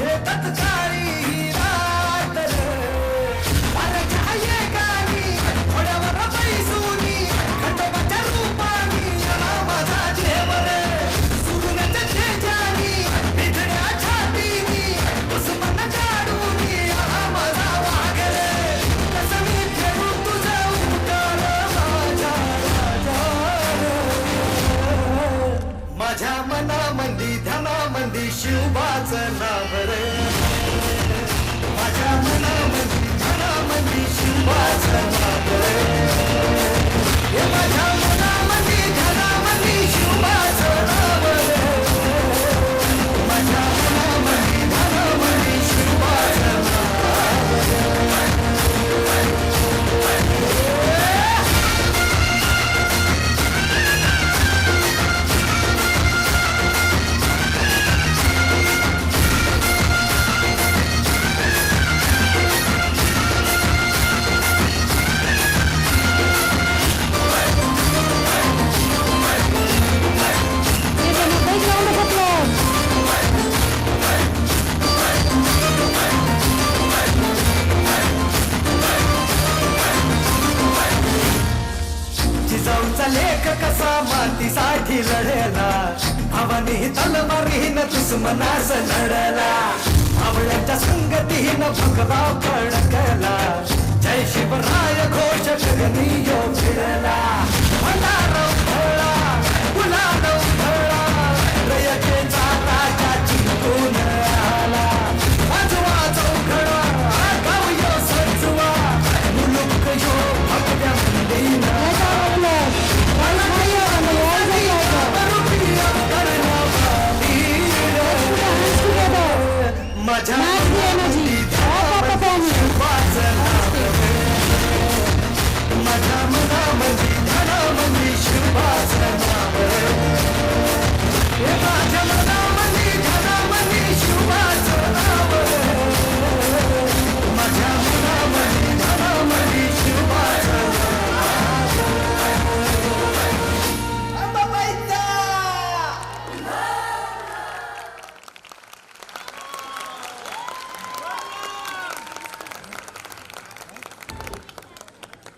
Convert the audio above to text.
शेतात काळी ही रात रे. अरे छाये गाणी घोड्यावर बैसूनी खंडोबाच्या रूपानी आला माझा देव रे. सुरुंगाच्या तेजानी बिजड्या छातीनी दुश्मन काढूनी आला माझा वाघ रे. कसं मी फेडू तुझं उतार माझ्या राजा रे. माझ्या मनामंदी ध्यानामंदी शिवबाचं नाव रे. माझ्या मनामंदी ध्यानामंदी शिवबाचं नाव रे. हे माझ्या मनामंदी ध्यानामंदी शिवबाचं नाव रे. माझ्या मनामंदी ध्यानामंदी शिवबाचं नाव रे. जिजाऊचा लेख कसा मातीसाठी लढला. भावानी तलवारीन दुश्मनास लढला. आवळ्याच्या संगतीन भगवा फडकला. जय शिवराय घोष गगनी यो भिडला. भंडार उधळला गुलाल उधळला. रयतेचा राजा जिंकून आला. वाजवा चौघडा गाव यो सजवा. मुलुक यो भगव्या मंदीना. माझ्या